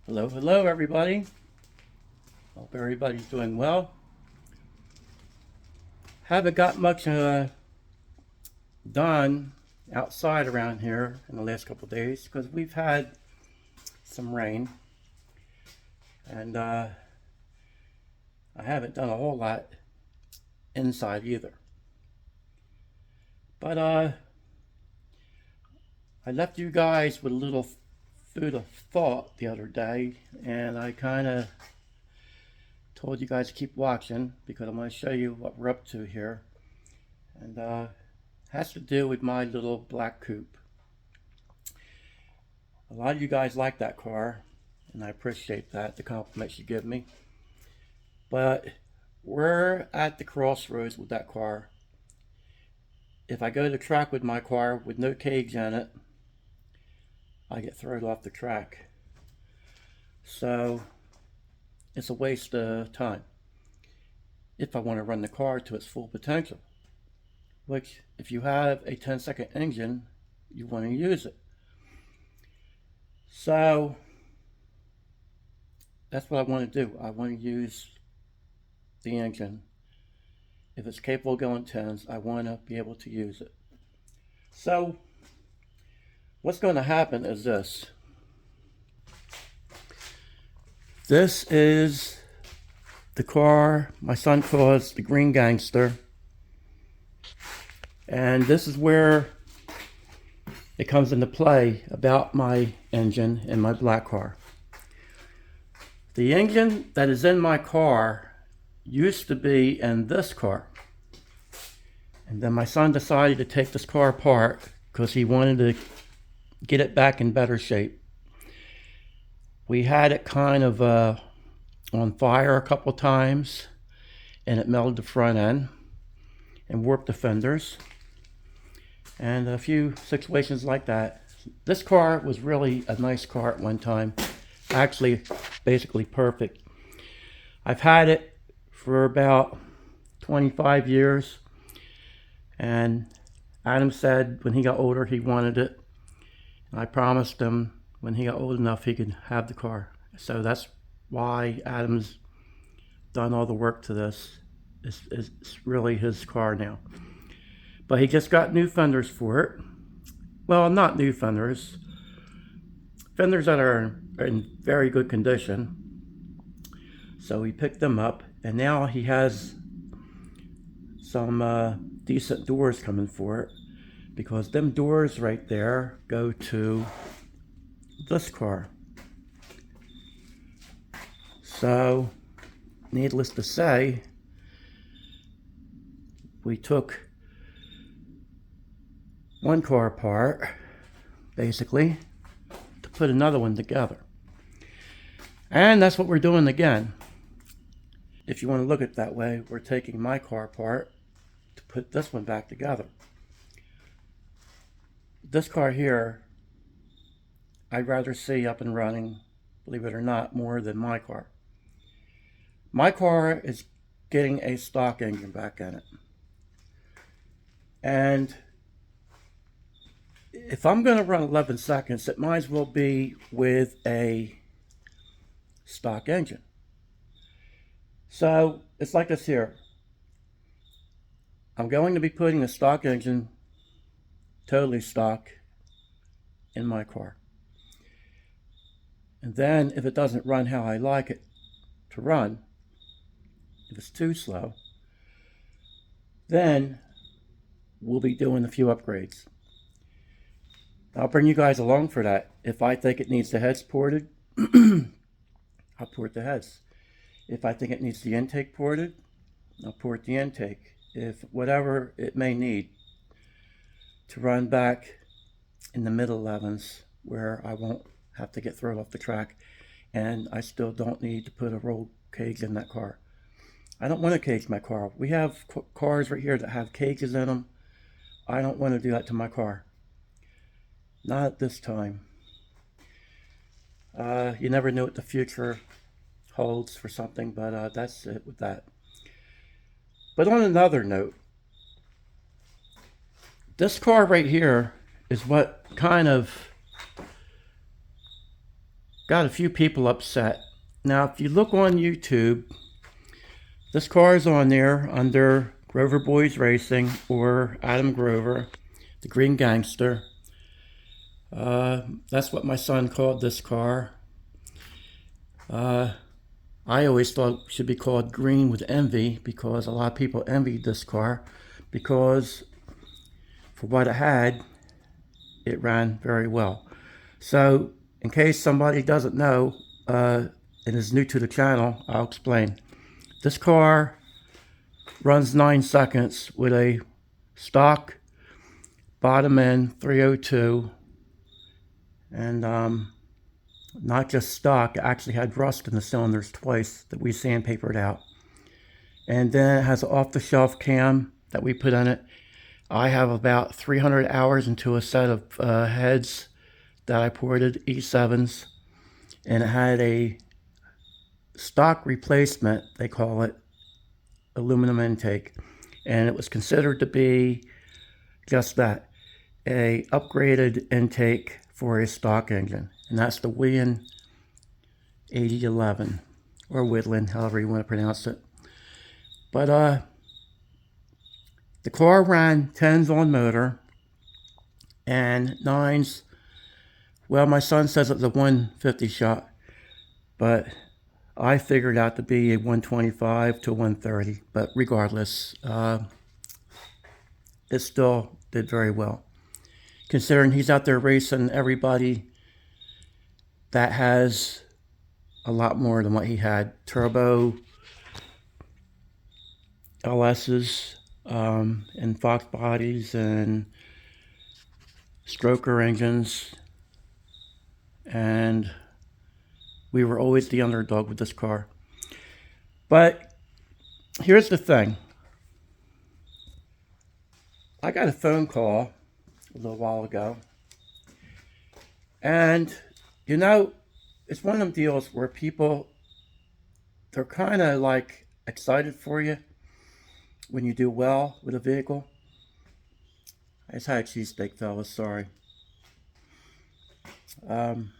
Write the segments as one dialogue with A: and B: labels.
A: Hello, hello, everybody. Hope everybody's doing well. Haven't got much done outside around here in the last couple of days because we've had some rain, and I haven't done a whole lot inside either. But I left you guys with a little food of thought the other day, and I kind of told you guys to keep watching because I'm going to show you what we're up to here. And has to do with my little black coupe. A lot of you guys like that car, and I appreciate that, the compliments you give me. But we're at the crossroads with that car. If I go to the track with my car with no cage in it, I get thrown off the track. So it's a waste of time if I want to run the car to its full potential. Which, if you have a 10-second engine, you want to use it. So that's what I want to do. I want to use the engine. If it's capable of going 10s, I want to be able to use it. So what's going to happen is this. This is the car my son calls the Green Gangster. And this is where it comes into play about my engine in my black car. The engine that is in my car used to be in this car. And then my son decided to take this car apart because he wanted to get it back in better shape. We had it kind of on fire a couple times, and it melted the front end and warped the fenders and a few situations like that. This car was really a nice car at one time, actually basically perfect. I've had it for about 25 years, and Adam said when he got older he wanted it. I promised him when he got old enough he could have the car. So that's why Adam's done all the work to this. It's really his car now. But he just got new fenders for it. Well, not new fenders. Fenders that are in very good condition. So he picked them up, and now he has some decent doors coming for it, because them doors right there go to this car. So, needless to say, we took one car apart, basically, to put another one together. And that's what we're doing again. If you want to look at it that way, we're taking my car apart to put this one back together. This car here, I'd rather see up and running, believe it or not, more than my car. My car is getting a stock engine back in it. And if I'm going to run 11 seconds, it might as well be with a stock engine. So it's like this here. I'm going to be putting a stock engine, totally stock, in my car. And then if it doesn't run how I like it to run, if it's too slow, then we'll be doing a few upgrades. I'll bring you guys along for that. If I think it needs the heads ported, I'll port the heads. If I think it needs the intake ported, I'll port the intake. If whatever it may need to run back in the middle 11s where I won't have to get thrown off the track, and I still don't need to put a roll cage in that car. I don't want to cage my car. We have cars right here that have cages in them. I don't want to do that to my car. Not at this time. You never know what the future holds for something, but that's it with that. But on another note, this car right here is what kind of got a few people upset. Now, if you look on YouTube, this car is on there under Grover Boys Racing or Adam Grover, the Green Gangster. That's what my son called this car. I always thought it should be called Green with Envy because a lot of people envied this car because for what it had, it ran very well. So, in case somebody doesn't know and is new to the channel, I'll explain. This car runs 9 seconds with a stock bottom end 302, and not just stock, it actually had rust in the cylinders twice that we sandpapered out. And then it has an off-the-shelf cam that we put in it. I have about 300 hours into a set of heads that I ported, E7s, and it had a stock replacement, they call it, aluminum intake, and it was considered to be just that, a upgraded intake for a stock engine, and that's the William 8011, or Whitland, however you want to pronounce it. But the car ran 10s on motor and 9s. Well, my son says it's a 150 shot, but I figured out to be a 125 to 130. But regardless, it still did very well, considering he's out there racing everybody that has a lot more than what he had. Turbo LS's and Foxbodies and stroker engines, and we were always the underdog with this car. But here's the thing. I got a phone call a little while ago, and you know, it's one of them deals where people, they're kind of like excited for you when you do well with a vehicle. I just had a cheesesteak, fellas, sorry. And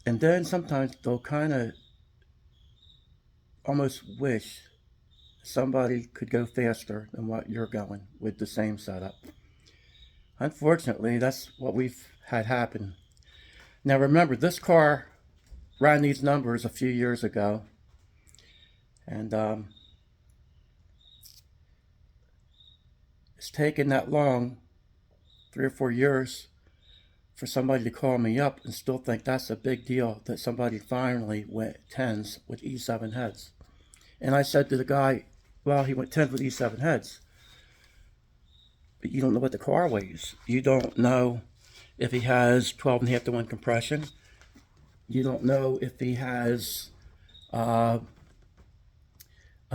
A: then sometimes they'll kind of almost wish somebody could go faster than what you're going with the same setup. Unfortunately, that's what we've had happen. Now remember, this car ran these numbers a few years ago, and it's taken that long, 3 or 4 years, for somebody to call me up and still think that's a big deal that somebody finally went 10s with E7 heads. And I said to the guy, well, he went 10s with E7 heads, but you don't know what the car weighs. You don't know if he has 12.5 to 1 compression. You don't know if he has a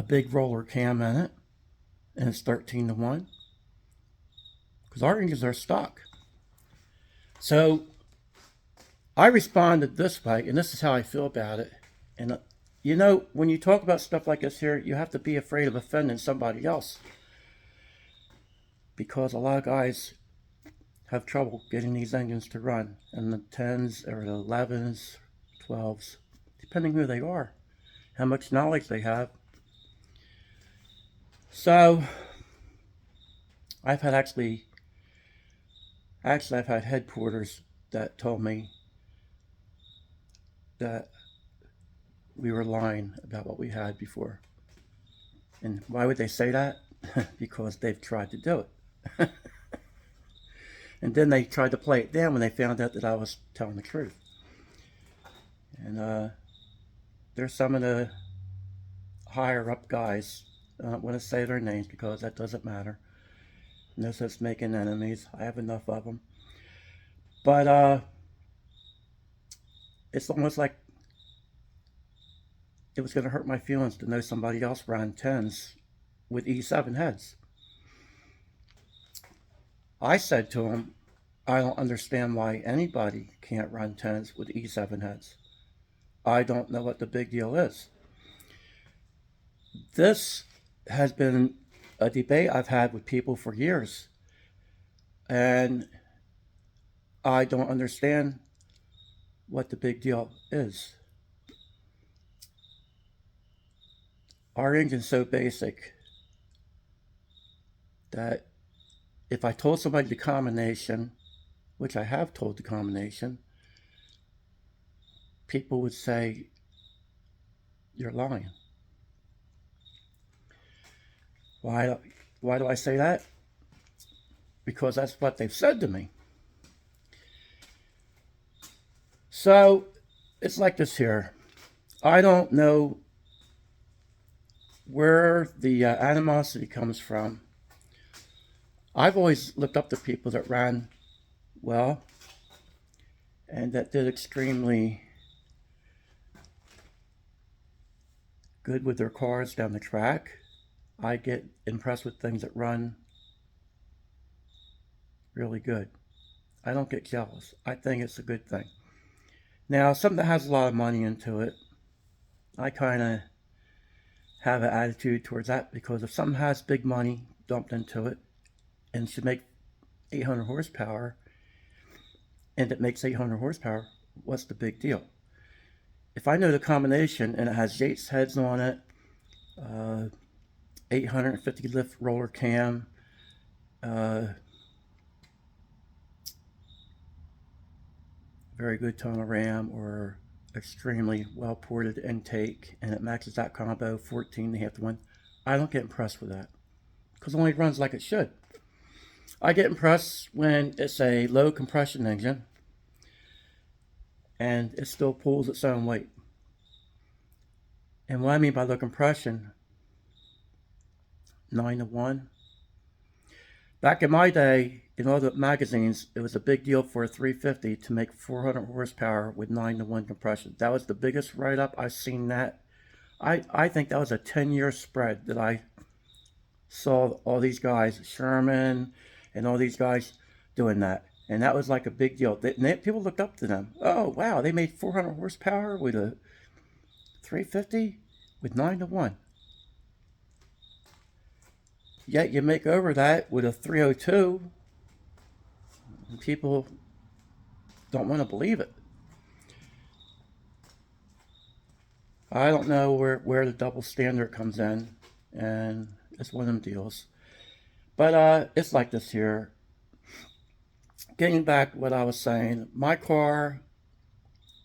A: big roller cam in it and it's 13 to 1, because our engines are stock. So I responded this way, and this is how I feel about it. And you know, when you talk about stuff like this here, you have to be afraid of offending somebody else, because a lot of guys have trouble getting these engines to run, and the 10s or the 11s, 12s, depending who they are, how much knowledge they have. So I've had actually I've had head porters that told me that we were lying about what we had before. And why would they say that? Because they've tried to do it. And then they tried to play it down when they found out that I was telling the truth. And there's some of the higher up guys, I don't want to say their names because that doesn't matter. No sense making enemies. I have enough of them. But it's almost like it was going to hurt my feelings to know somebody else ran 10s with E7 heads. I said to him, I don't understand why anybody can't run 10s with E7 heads. I don't know what the big deal is. This has been a debate I've had with people for years. And I don't understand what the big deal is. Our engine's so basic that if I told somebody the combination, which I have told the combination, people would say, you're lying. Why do I say that? Because that's what they've said to me. So it's like this here. I don't know where the animosity comes from. I've always looked up to people that ran well and that did extremely good with their cars down the track. I get impressed with things that run really good. I don't get jealous. I think it's a good thing. Now, something that has a lot of money into it, I kind of have an attitude towards that, because if something has big money dumped into it and should make 800 horsepower, and it makes 800 horsepower, what's the big deal? If I know the combination and it has Yates heads on it, 850 lift roller cam, very good tonal ram, or extremely well ported intake, and it matches that combo 14.5 to 1, I don't get impressed with that, because it only runs like it should. I get impressed when it's a low compression engine and it still pulls its own weight. And what I mean by low compression, 9 to 1. Back in my day, in all the magazines, it was a big deal for a 350 to make 400 horsepower with 9 to 1 compression. That was the biggest write-up. I've seen that. I think that was a 10-year spread that I saw all these guys, Sherman and all these guys doing that. And that was like a big deal. People looked up to them. Oh, wow, they made 400 horsepower with a 350 with 9 to 1. Yet you make over that with a 302, and people don't want to believe it. I don't know where the double standard comes in, and it's one of them deals. But it's like this here. Getting back to what I was saying, my car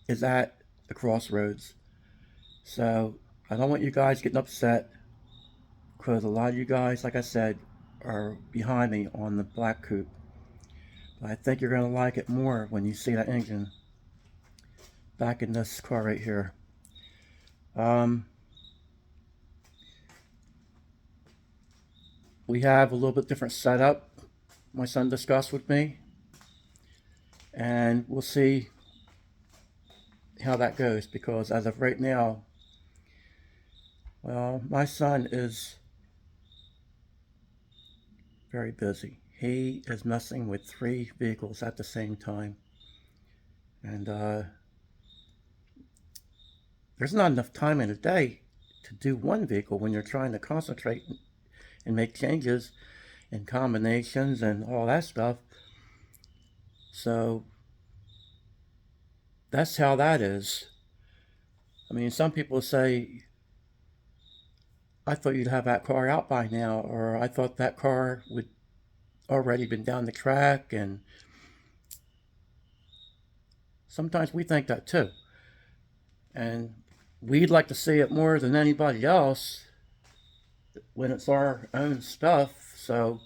A: is at the crossroads. So I don't want you guys getting upset, because a lot of you guys, like I said, are behind me on the black coupe. But I think you're going to like it more when you see that engine back in this car right here. We have a little bit different setup my son discussed with me, and we'll see how that goes, because as of right now, well, my son is very busy. He is messing with 3 vehicles at the same time, and there's not enough time in a day to do one vehicle when you're trying to concentrate and make changes and combinations and all that stuff. So that's how that is. I mean, some people say, I thought you'd have that car out by now, or I thought that car would already been down the track, and sometimes we think that too. And we'd like to see it more than anybody else when it's our own stuff. So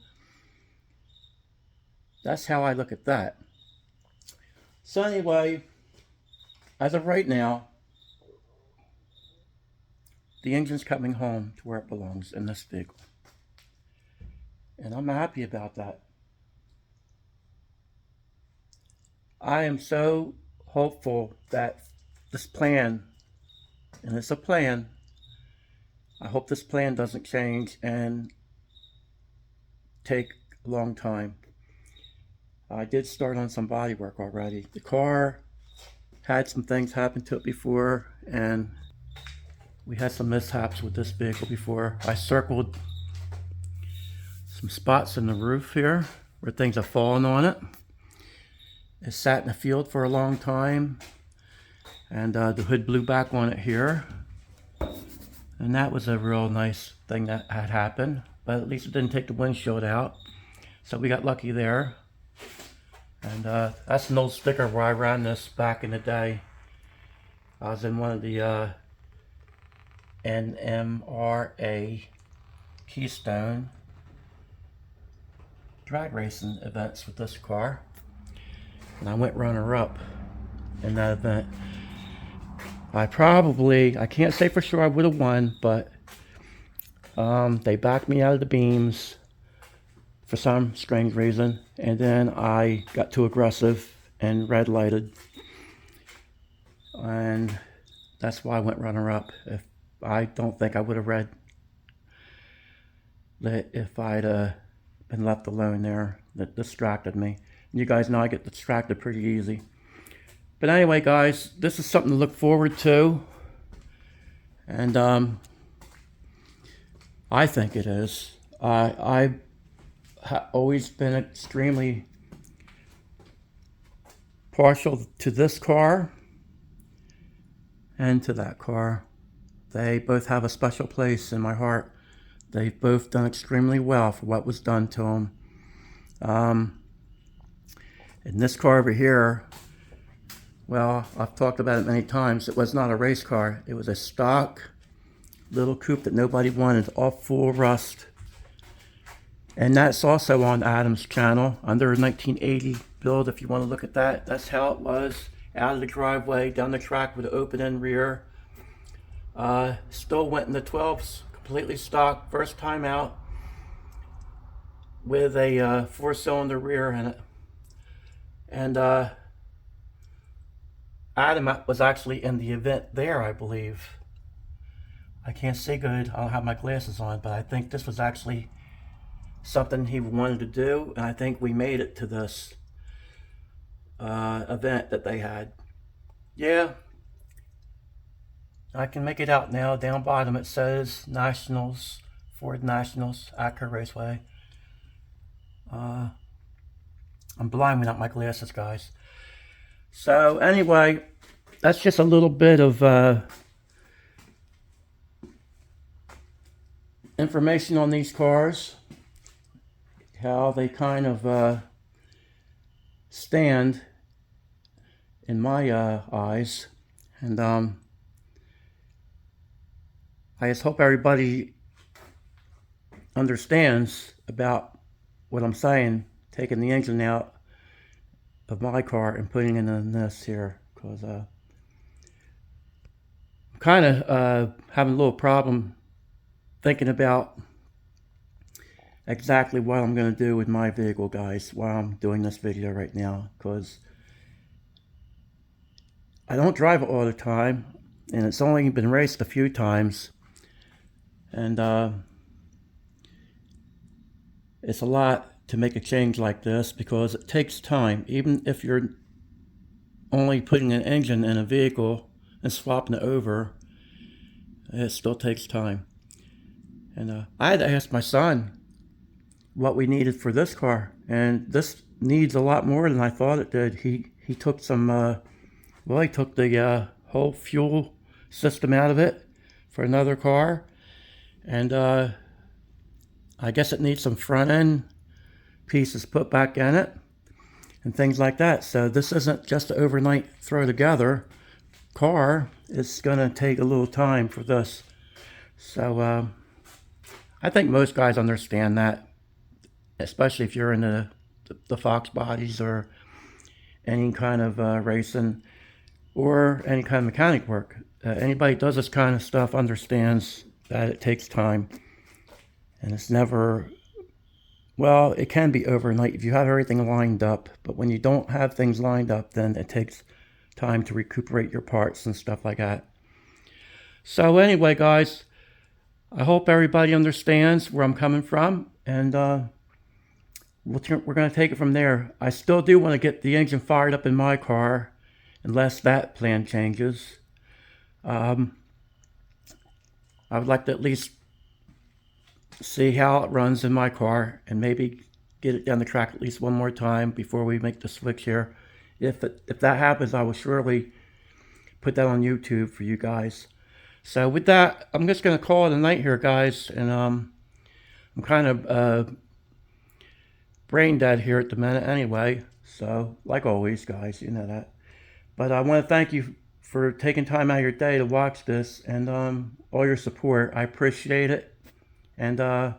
A: that's how I look at that. So anyway, as of right now, the engine's coming home to where it belongs, in this vehicle. And I'm happy about that. I am so hopeful that this plan, and it's a plan, I hope this plan doesn't change and take a long time. I did start on some body work already. The car had some things happen to it before, and we had some mishaps with this vehicle before. I circled some spots in the roof here where things have fallen on it, It sat in the field for a long time, and the hood blew back on it here. And that was a real nice thing that had happened, but at least it didn't take the windshield out. So we got lucky there. And that's an old sticker where I ran this back in the day. I was in one of the NMRA Keystone drag racing events with this car. And I went runner-up in that event. I can't say for sure I would have won, but they backed me out of the beams for some strange reason, and then I got too aggressive and red lighted, and that's why I went runner-up. I don't think I would have red lit if I'd been left alone there. That distracted me. You guys know I get distracted pretty easy. But anyway, guys, this is something to look forward to, and I think it is. I've always been extremely partial to this car and to that car. They both have a special place in my heart. They've both done extremely well for what was done to them. In this car over here, well, I've talked about it many times. It was not a race car. It was a stock little coupe that nobody wanted, all full of rust. And that's also on Adam's channel, under a 1980 build, if you want to look at that. That's how it was, out of the driveway, down the track with an open end rear. Still went in the 12s, completely stock, first time out, with a 4-cylinder rear in it. And Adam was actually in the event there, I believe. I can't see good, I don't have my glasses on, but I think this was actually something he wanted to do, and I think we made it to this event that they had. Yeah, I can make it out now. Down bottom it says Nationals, Ford Nationals, Acura Raceway. I'm blind without my glasses, guys. So anyway, that's just a little bit of information on these cars, how they kind of stand in my eyes, and I just hope everybody understands about what I'm saying, taking the engine out of my car and putting it in this here, because I'm kind of having a little problem thinking about exactly what I'm going to do with my vehicle, guys, while I'm doing this video right now, because I don't drive it all the time, and it's only been raced a few times, and it's a lot to make a change like this, because it takes time. Even if you're only putting an engine in a vehicle and swapping it over, it still takes time. And I had to ask my son what we needed for this car, and this needs a lot more than I thought it did. He took some well, he took the whole fuel system out of it for another car, and I guess it needs some front end pieces put back in it and things like that. So this isn't just an overnight throw together car. It's gonna take a little time for this. So I think most guys understand that, especially if you're into the Foxbodies or any kind of racing or any kind of mechanic work. Anybody who does this kind of stuff understands that it takes time, and it's never, well, it can be overnight if you have everything lined up, but when you don't have things lined up, then it takes time to recuperate your parts and stuff like that. So anyway, guys, I hope everybody understands where I'm coming from, and we're going to take it from there. I still do want to get the engine fired up in my car, unless that plan changes. I would like to at least see how it runs in my car, and maybe get it down the track at least one more time before we make the switch here if that happens, I will surely put that on YouTube for you guys. So with that, I'm just gonna call it a night here, guys, and I'm kind of brain dead here at the minute anyway. So like always, guys, you know that. But I want to thank you for taking time out of your day to watch this and all your support. I appreciate it, and I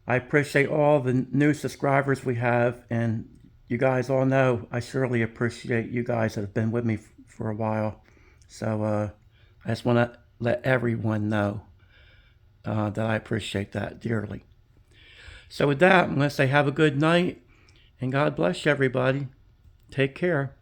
A: appreciate all the new subscribers we have, and you guys all know I surely appreciate you guys that have been with me for a while. So I just want to let everyone know that I appreciate that dearly. So with that, I'm going to say have a good night, and God bless you, everybody. Take care.